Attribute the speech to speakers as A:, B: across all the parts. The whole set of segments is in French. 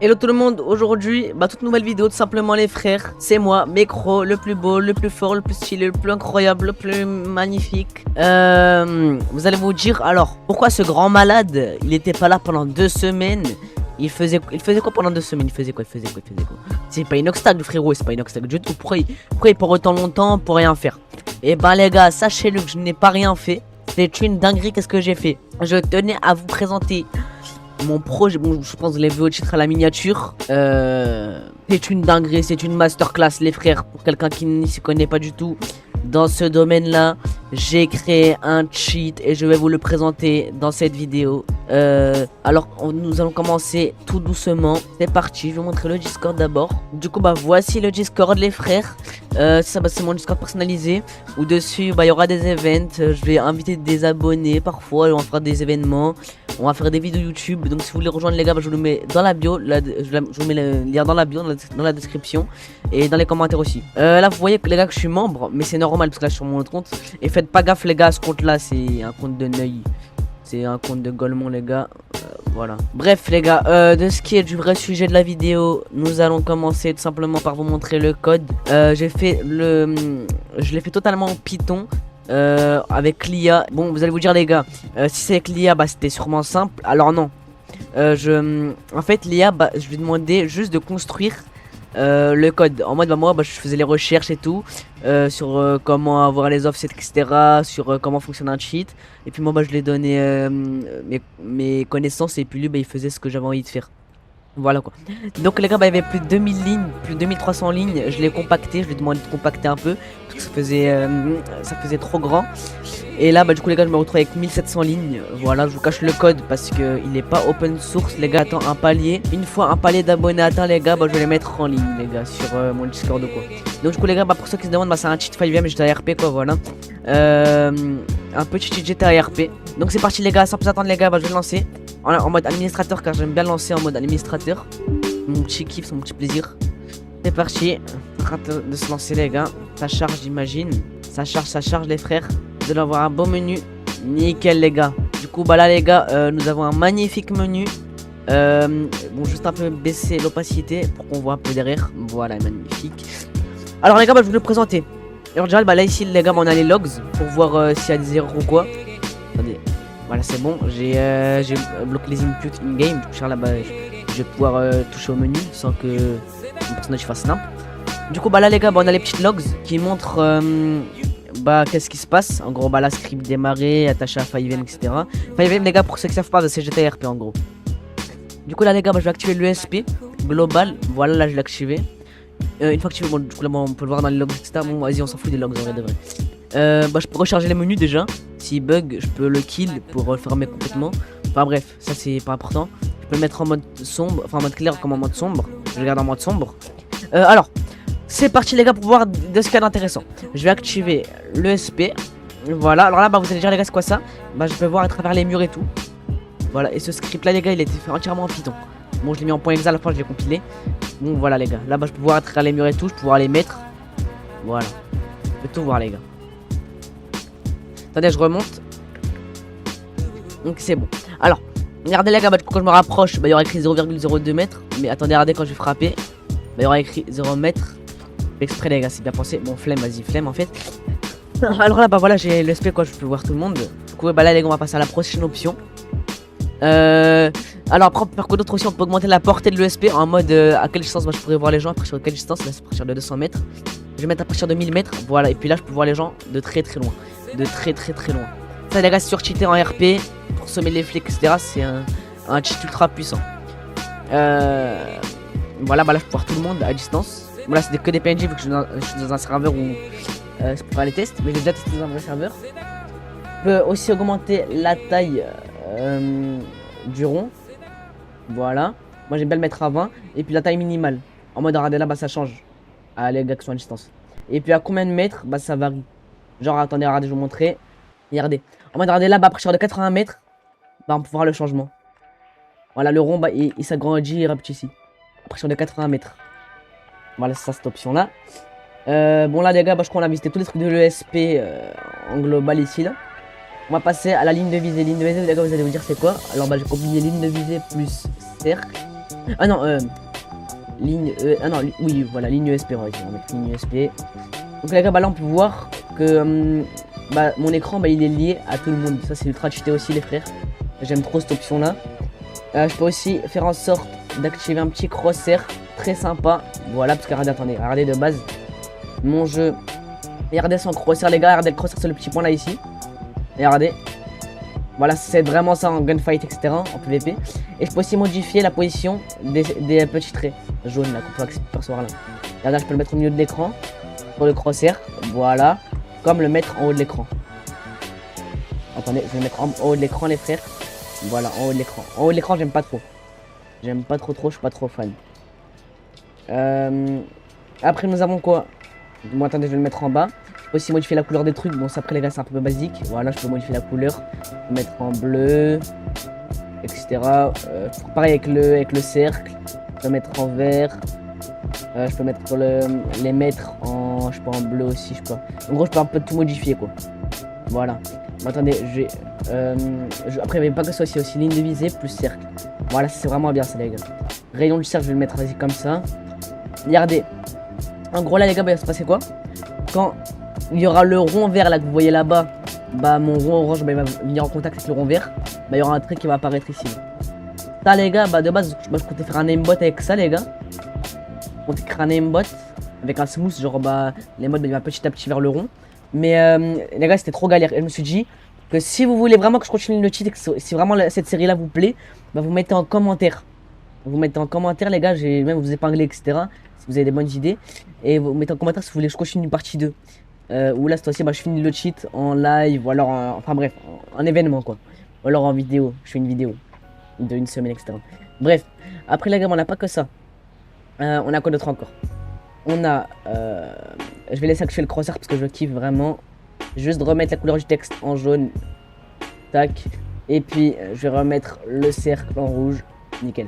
A: Hello tout le monde, aujourd'hui, toute nouvelle vidéo tout simplement les frères, c'est moi, Mekro, le plus beau, le plus fort, le plus stylé, le plus incroyable, le plus magnifique. Vous allez vous dire, alors, pourquoi ce grand malade, il était pas là pendant 2 semaines? Il faisait quoi pendant 2 semaines? Il faisait quoi? C'est pas inoxtag frérot, c'est pas inoxtag du tout, pourquoi il part autant longtemps pour rien faire? Et ben les gars, sachez-le que je n'ai pas rien fait, c'est une dinguerie, qu'est-ce que j'ai fait? Je tenais à vous présenter mon projet, bon, je pense que vous l'avez vu au titre à la miniature. C'est une dinguerie, c'est une masterclass les frères. Pour quelqu'un qui ne s'y connaît pas du tout dans ce domaine là, j'ai créé un cheat et je vais vous le présenter dans cette vidéo. Alors nous allons commencer tout doucement. C'est parti, je vais vous montrer le Discord d'abord. Du coup voici le Discord les frères. C'est mon Discord personnalisé où dessus il y aura des events. Je vais inviter des abonnés parfois, on va faire des événements, on va faire des vidéos YouTube. Donc si vous voulez rejoindre les gars, je vous le mets dans la bio, je vous mets le lien dans la bio, dans la description et dans les commentaires aussi. Là vous voyez que les gars que je suis membre, mais c'est normal parce que là je suis sur mon autre compte. Et faites pas gaffe les gars, ce compte là c'est un compte de Neuilly, c'est un compte de Golemont les gars. Voilà. Bref les gars, de ce qui est du vrai sujet de la vidéo, nous allons commencer tout simplement par vous montrer le code. Je l'ai fait totalement en Python. Avec l'IA. Bon vous allez vous dire les gars, si c'est avec l'IA c'était sûrement simple. Alors non, en fait l'IA je lui demandais juste de construire le code en mode moi je faisais les recherches et tout sur comment avoir les offsets etc, sur comment fonctionne un cheat, et puis moi je lui ai donné mes connaissances et puis lui il faisait ce que j'avais envie de faire. Voilà quoi. Donc les gars il y avait plus de 2000 lignes, plus de 2300 lignes. Je l'ai compacté, je lui ai demandé de compacter un peu parce que ça faisait trop grand. Et là du coup les gars je me retrouve avec 1700 lignes. Voilà, je vous cache le code parce que il est pas open source les gars. Attends, un palier, une fois un palier d'abonnés atteint les gars, je vais les mettre en ligne les gars sur mon Discord ou quoi. Donc du coup les gars pour ceux qui se demandent, c'est un cheat 5ème GTA RP quoi, voilà. Un petit cheat GTA RP. Donc c'est parti les gars, sans plus attendre les gars, je vais le lancer en mode administrateur car j'aime bien lancer en mode administrateur. Mon petit kiff, c'est mon petit plaisir. C'est parti, en train de se lancer les gars. Ça charge j'imagine, ça charge les frères. Vous allez avoir un beau menu, nickel les gars. Du coup là les gars, nous avons un magnifique menu. Bon juste un peu baisser l'opacité pour qu'on voit un peu derrière. Voilà, magnifique. Alors les gars je vais vous le présenter. Alors déjà là ici les gars on a les logs pour voir s'il y a des erreurs ou quoi. Attendez. Voilà c'est bon, j'ai bloqué les inputs in-game, là-bas je vais pouvoir toucher au menu sans que mon personnage fasse n'importe. Du coup là les gars on a les petites logs qui montrent qu'est-ce qui se passe. En gros là script démarré, attaché à 5ème etc. 5ème les gars pour ceux qui savent pas c'est GTA RP en gros. Du coup là les gars je vais activer l'ESP global, voilà là je l'ai activé. Une fois activé, bon du coup là on peut le voir dans les logs etc. Bon vas-y on s'en fout des logs en vrai de vrai. Je peux recharger les menus déjà. S'il bug, je peux le kill pour le fermer complètement. Enfin bref, ça c'est pas important. Je peux le mettre en mode sombre, enfin en mode clair comme en mode sombre. Je le garde en mode sombre. Alors, c'est parti les gars pour voir de ce qu'il y a d'intéressant. Je vais activer l'ESP. Voilà, alors là vous allez dire les gars c'est quoi ça? Je peux voir à travers les murs et tout. Voilà, et ce script là les gars il a été fait entièrement en Python. Bon je l'ai mis en point .exe à la fin, je l'ai compilé. Bon voilà les gars, là je peux voir à travers les murs et tout, je peux pouvoir les mettre. Voilà, je peux tout voir les gars. Attendez, je remonte. Donc c'est bon. Alors, regardez les gars, du coup, quand je me rapproche, il y aura écrit 0,02 mètres. Mais attendez, regardez quand je vais frapper. Il y aura écrit 0 mètres. Exprès les gars, c'est bien pensé. Bon, flemme, vas-y, flemme en fait. Alors là, voilà, j'ai l'ESP quoi, je peux voir tout le monde. Du coup, là les gars, on va passer à la prochaine option. Alors après, par contre, d'autres aussi, on peut augmenter la portée de l'ESP en mode à quelle distance je pourrais voir les gens, à partir de quelle distance. Là, c'est à partir de 200 mètres. Je vais mettre à partir de 1000 mètres. Voilà, et puis là, je peux voir les gens de très loin. De très loin. Ça les gars sur cheater en RP pour semer les flics etc, c'est un cheat ultra puissant. Voilà là je peux voir tout le monde à distance. Bon là c'est que des PNJ vu que je suis dans un serveur où c'est pour faire les tests, mais j'ai déjà testé dans un vrai serveur. Je peux aussi augmenter la taille du rond. Voilà, moi j'aime bien le mettre à 20. Et puis la taille minimale en mode regardez là ça change à les gars qui sont à distance. Et puis à combien de mètres ça varie. Genre attendez, regardez, je vais vous montrer. Regardez. En mode regardez là, à partir de 80 mètres, on peut voir le changement. Voilà, le rond, il s'agrandit, il rapetisse. À partir de 80 mètres. Voilà, c'est ça cette option là. Bon là les gars, je crois qu'on a visité tous les trucs de l'ESP en global ici là. On va passer à la ligne de visée. Ligne de visée les gars, vous allez vous dire c'est quoi. Alors j'ai combiné ligne de visée plus cercle. Ah non, ligne ah non, oui, voilà, ligne USB, on va mettre ligne USB. Donc les gars, bah là on peut voir que bah, mon écran, bah, il est lié à tout le monde. Ça c'est ultra cheaté aussi les frères. J'aime trop cette option là. Je peux aussi faire en sorte d'activer un petit crosshair très sympa. Voilà, parce que regardez, attendez, regardez de base mon jeu. Regardez son crosshair les gars, regardez le crosshair, c'est le petit point là ici. Et regardez. Voilà, c'est vraiment ça en gunfight, etc. En PVP. Et je peux aussi modifier la position des petits traits jaunes là qu'on peut percevoir là. Là, je peux le mettre au milieu de l'écran pour le crosshair. Voilà. Comme le mettre en haut de l'écran. Attendez, je vais le mettre en haut de l'écran, les frères. Voilà, en haut de l'écran. En haut de l'écran, j'aime pas trop. J'aime pas trop, je suis pas trop fan. Après, nous avons quoi? Bon, attendez, je vais le mettre en bas. Je peux aussi modifier la couleur des trucs. Bon, ça après, les gars, c'est un peu basique. Voilà, je peux modifier la couleur. Mettre en bleu, etc. Pareil avec le cercle. Je peux mettre en vert. Je peux mettre les mettre en, je sais pas, en bleu aussi, je sais pas. En gros, je peux un peu tout modifier, quoi. Voilà. Bon, attendez, après, il n'y a pas que ça aussi ligne de visée plus cercle. Voilà, c'est vraiment bien ça, les gars. Rayon du cercle, je vais le mettre vas-y comme ça. Regardez. En gros, là, les gars, bah, il va se passer quoi? Quand il y aura le rond vert là que vous voyez là-bas, bah mon rond orange bah, il va venir en contact avec le rond vert. Bah il y aura un truc qui va apparaître ici. Ça, les gars, bah de base, je comptais faire un aimbot avec ça, les gars. Je comptais créer un aimbot avec un smooth, genre bah les modes bah, il va petit à petit vers le rond. Mais les gars, c'était trop galère. Et je me suis dit que si vous voulez vraiment que je continue le cheat et que si vraiment cette série là vous plaît, bah vous mettez en commentaire. Vous mettez en commentaire, les gars, j'ai même vous épingler, etc. Si vous avez des bonnes idées. Et vous mettez en commentaire si vous voulez que je continue une partie 2. Ou là, cette fois-ci, bah, je finis le cheat en live ou alors enfin bref, en événement quoi. Ou alors en vidéo, je fais une vidéo de une semaine, etc. Bref, après les gars, on n'a pas que ça. On a quoi d'autre encore? On a, je vais laisser activer le crosshair parce que je kiffe vraiment. Juste remettre la couleur du texte en jaune. Tac. Et puis, je vais remettre le cercle en rouge. Nickel.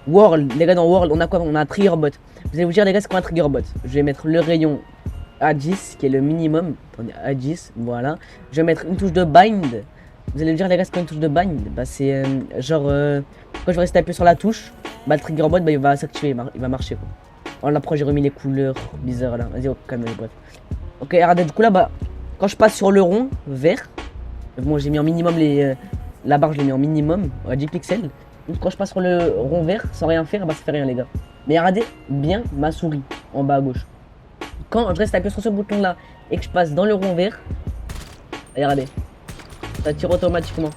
A: World, les gars, dans World, on a quoi? On a un trigger bot. Vous allez vous dire, les gars, c'est quoi un trigger bot? Je vais mettre le rayon à 10, qui est le minimum. Attendez, à 10, voilà. Je vais mettre une touche de bind. Vous allez me dire, les gars, c'est quoi une touche de bind? Bah, c'est genre, quand je vais rester appuyé sur la touche, bah, le trigger bot, bah, il va s'activer, il va marcher, quoi. Alors, après, j'ai remis les couleurs bizarres, là. Vas-y, calme, bref. Ok, regardez, du coup, là, bah, quand je passe sur le rond vert, bon, j'ai mis en minimum la barre, je l'ai mis en minimum, à 10 pixels. Donc, quand je passe sur le rond vert, sans rien faire, bah, ça fait rien, les gars. Mais regardez bien ma souris, en bas à gauche. Quand je reste appuyé sur ce bouton là et que je passe dans le rond vert, regardez, ça tire automatiquement.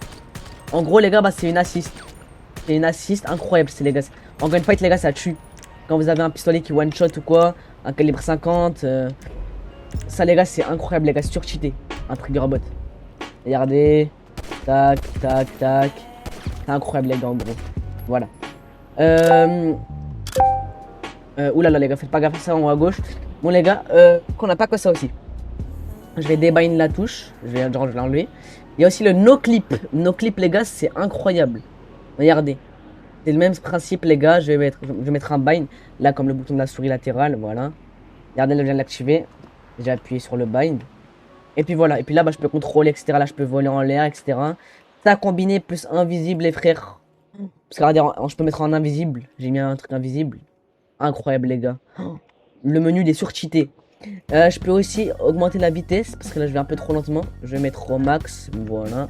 A: En gros les gars, bah c'est une assist. C'est une assist incroyable, c'est les gars. En gunfight les gars, ça tue. Quand vous avez un pistolet qui one shot ou quoi, un calibre 50, ça les gars, c'est incroyable les gars, surcheaté. Un trigger bot. Regardez, tac, tac, tac. C'est incroyable les gars en gros. Voilà. Oulala les gars, faites pas gaffe à ça en haut à gauche. Bon les gars, qu'on n'a pas que ça aussi. Je vais débind la touche, je vais l'enlever. Il y a aussi le no clip. No clip les gars, c'est incroyable. Regardez. C'est le même principe les gars, je vais mettre un bind. Là comme le bouton de la souris latérale, voilà. Regardez là, je viens de l'activer. J'ai appuyé sur le bind. Et puis voilà, et puis là bah, je peux contrôler, etc. Là je peux voler en l'air, etc. Ça combiné plus invisible les frères. Parce que regardez, je peux mettre en invisible. J'ai mis un truc invisible. Incroyable les gars. Le menu il est surcheaté. Je peux aussi augmenter la vitesse parce que là je vais un peu trop lentement. Je vais mettre au max. Voilà.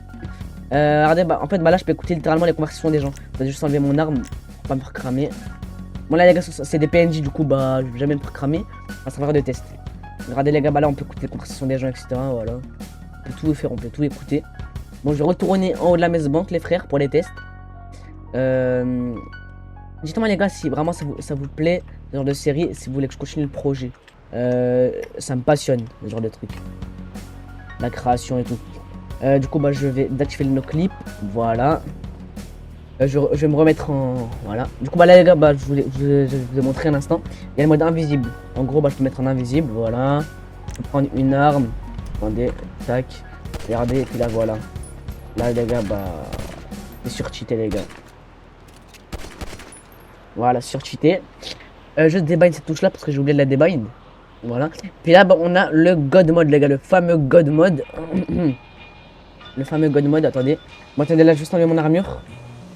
A: Regardez, bah, en fait bah, là je peux écouter littéralement les conversations des gens. Je vais juste enlever mon arme pour pas me faire cramer. Bon là les gars c'est des PNJ du coup bah je vais jamais me faire cramer. Ça va servir de test. Regardez les gars, bah là on peut écouter les conversations des gens, etc. Voilà. On peut tout faire, on peut tout écouter. Bon je vais retourner en haut de la messe banque les frères pour les tests. Dites-moi les gars si vraiment ça vous plaît ce genre de série, si vous voulez que je continue le projet. Ça me passionne ce genre de truc. La création et tout. Du coup bah je vais activer le no clip. Voilà. Je vais me remettre en... Voilà. Du coup bah là les gars, bah, je vous ai montré un instant. Il y a le mode invisible. En gros bah je peux mettre en invisible. Voilà. Je peux prendre une arme. Attendez. Tac. Regardez. Et puis là voilà. Là les gars bah... C'est surcheaté les gars. Voilà, surcheaté. Je débind cette touche là parce que j'ai oublié de la débind. Voilà. Puis là bah, on a le God mode les gars. Le fameux God mode. Le fameux God mode. Attendez. Bon attendez là juste enlever mon armure.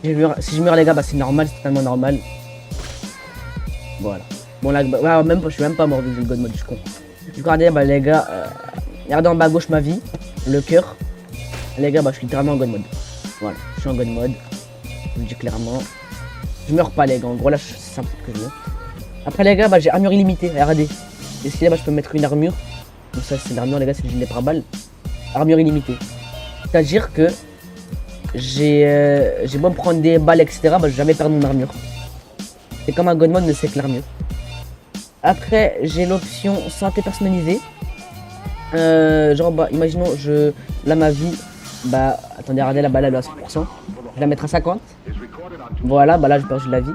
A: Si je meurs les gars bah c'est normal. C'est totalement normal. Voilà. Bon là, bah, même, je suis même pas mort vu que j'ai le god mode, je suis con. Du coup, regardez, bah les gars, regardez en bas à gauche ma vie, le cœur. Les gars, bah je suis littéralement en god mode. Voilà, je suis en god mode. Je vous le dis clairement. Je meurs pas les gars, en gros là c'est simple que je meurs. Après les gars, bah j'ai armure illimitée, regardez. Et ce qu'il y a, bah je peux mettre une armure. Donc ça c'est l'armure les gars, c'est le gilet pare-balles. Armure illimitée. C'est-à-dire que j'ai beau me prendre des balles etc, bah je vais jamais perdre mon armure. C'est comme un god mode mais c'est que l'armure. Après j'ai l'option santé personnalisée. Genre bah imaginons là ma vie, bah attendez regardez la balle elle est à 100%. Je vais la mettre à 50. Voilà, bah là j'ai perdu de la vie.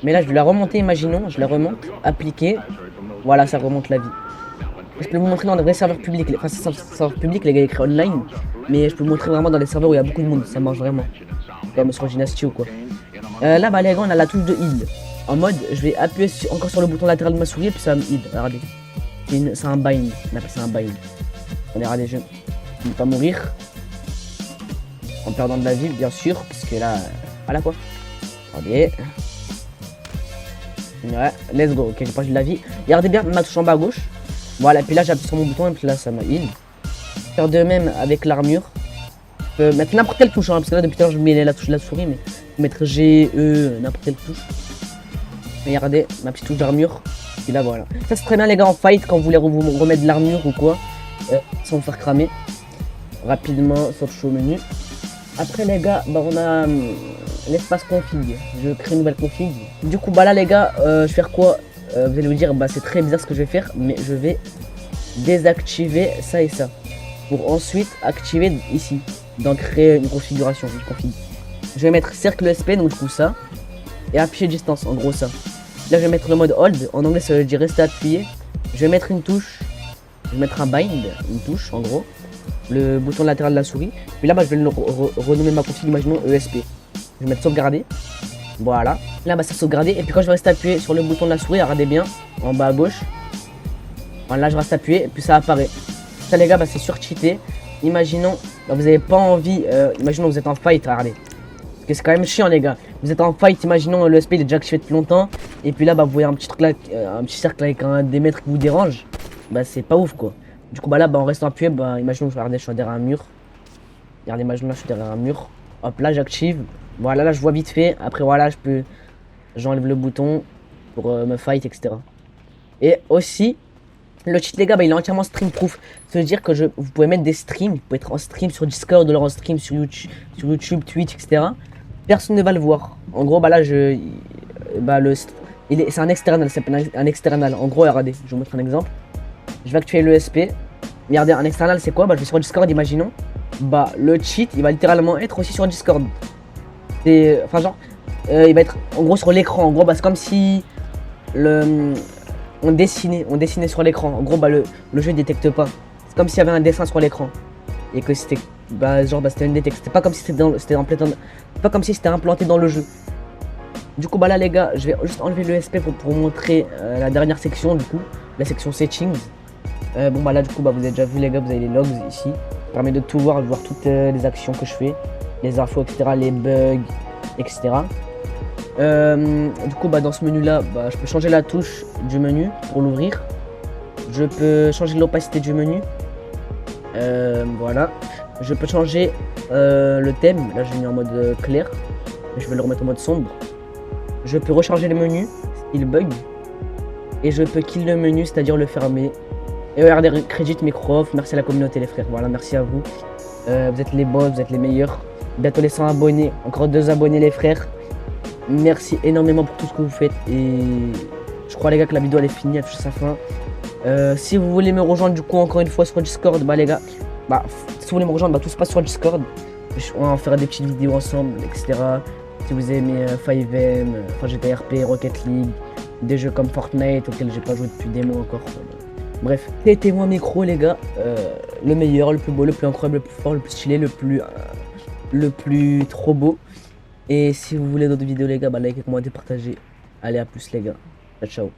A: Mais là je vais la remonter, imaginons, je la remonte, appliquer. Voilà, ça remonte la vie. Je peux vous montrer dans les vrais serveurs publics, enfin c'est un serveur public, les gars écrit online. Mais je peux vous montrer vraiment dans les serveurs où il y a beaucoup de monde, ça marche vraiment. Comme sur Dynasty ou quoi. Là bah les gars on a la touche de heal. En mode je vais appuyer encore sur le bouton latéral de ma souris et puis ça me heal, regardez. C'est un bind, on appelle ça un bind. Regardez, je ne vais pas mourir. En perdant de la vie bien sûr, parce que là, voilà quoi. Regardez. Ouais, let's go, ok j'ai perdu de la vie. Regardez bien ma touche en bas à gauche. Voilà, puis là j'appuie sur mon bouton et puis là ça m'a heal. Faire de même avec l'armure. Je peux mettre n'importe quelle touche, hein, parce que là depuis tout à l'heure je mets la touche de la souris, mais je peux mettre G, E, n'importe quelle touche. Regardez, ma petite touche d'armure. Et là voilà. Ça c'est très bien les gars en fight quand vous voulez vous remettre de l'armure ou quoi. Sans vous faire cramer. Rapidement, sur le show menu. Après les gars, bah on a l'espace config. Je crée une nouvelle config. Du coup bah là les gars, je vais faire quoi? Vous allez vous dire bah c'est très bizarre ce que je vais faire, mais je vais désactiver ça et ça. Pour ensuite activer ici. Donc créer une configuration, une config. Je vais mettre cercle SP, donc du coup ça. Et appuyer distance, en gros ça. Là je vais mettre le mode hold, en anglais ça veut dire rester appuyé. Je vais mettre une touche, je vais mettre un bind, une touche en gros. Le bouton latéral de la souris. Puis là bah, je vais renommer ma config, imaginons ESP. Je vais mettre sauvegarder. Voilà. Là bah ça sauvegarder. Et puis quand je vais rester appuyé sur le bouton de la souris, regardez bien, en bas à gauche. Voilà, là je reste appuyé et puis ça apparaît. Ça les gars bah c'est sur-cheaté. Imaginons, bah, vous n'avez pas envie, imaginons vous êtes en fight, regardez. Parce que c'est quand même chiant les gars. Vous êtes en fight, imaginons le SP il est déjà activé depuis longtemps. Et puis là bah vous voyez un petit truc là, un petit cercle avec un démètre qui vous dérange. Bah c'est pas ouf quoi. Du coup bah là bah en restant appuyé, bah imaginons regardez je suis derrière un mur. Regardez imaginons là je suis derrière un mur. Hop là j'active. Voilà là je vois vite fait. Après voilà j'enlève le bouton pour me fight etc. Et aussi le cheat les gars bah il est entièrement stream proof. Ça veut dire que vous pouvez mettre des streams. Vous pouvez être en stream sur Discord ou alors en stream sur YouTube, Twitch etc. Personne ne va le voir. En gros bah là c'est un external, c'est un external. En gros regardez, je vais vous montrer un exemple. Je vais activer le SP. Regardez un external c'est quoi? Bah je vais sur Discord imaginons. Bah le cheat il va littéralement être aussi sur Discord. C'est enfin genre il va être en gros sur l'écran. En gros bah c'est comme si on dessinait sur l'écran. En gros bah le jeu détecte pas. C'est comme s'il y avait un dessin sur l'écran. Et que c'était c'était une détecte. C'était pas comme si pas comme si c'était implanté dans le jeu. Du coup bah là les gars, je vais juste enlever le SP pour vous montrer la dernière section du coup, la section settings. Bon bah là du coup bah vous avez déjà vu les gars, vous avez les logs ici. Ça permet de tout voir, de voir toutes les actions que je fais, les infos etc, les bugs etc. Du coup bah dans ce menu là, bah, je peux changer la touche du menu pour l'ouvrir. Je peux changer l'opacité du menu. Voilà. Je peux changer le thème. Là j'ai mis en mode clair. Je vais le remettre en mode sombre. Je peux recharger le menu s'il bug. Et je peux kill le menu, c'est-à-dire le fermer. Et regardez, crédit Microsoft, merci à la communauté les frères. Voilà, merci à vous. Vous êtes les boss, vous êtes les meilleurs. Bientôt les 100 abonnés. Encore 2 abonnés les frères. Merci énormément pour tout ce que vous faites. Et je crois les gars que la vidéo elle est finie, elle touche sa fin. Si vous voulez me rejoindre du coup encore une fois sur Discord, bah les gars, bah si vous voulez me rejoindre, bah tout se passe sur Discord. On va en faire des petites vidéos ensemble, etc. Si vous aimez 5M, enfin GTA RP, Rocket League, des jeux comme Fortnite auxquels j'ai pas joué depuis des mois encore. Bref, c'était moi Micro les gars, le meilleur, le plus beau, le plus incroyable, le plus fort, le plus stylé, le plus trop beau. Et si vous voulez d'autres vidéos les gars, bah likez, commentez, partagez. Allez à plus les gars, ciao ciao.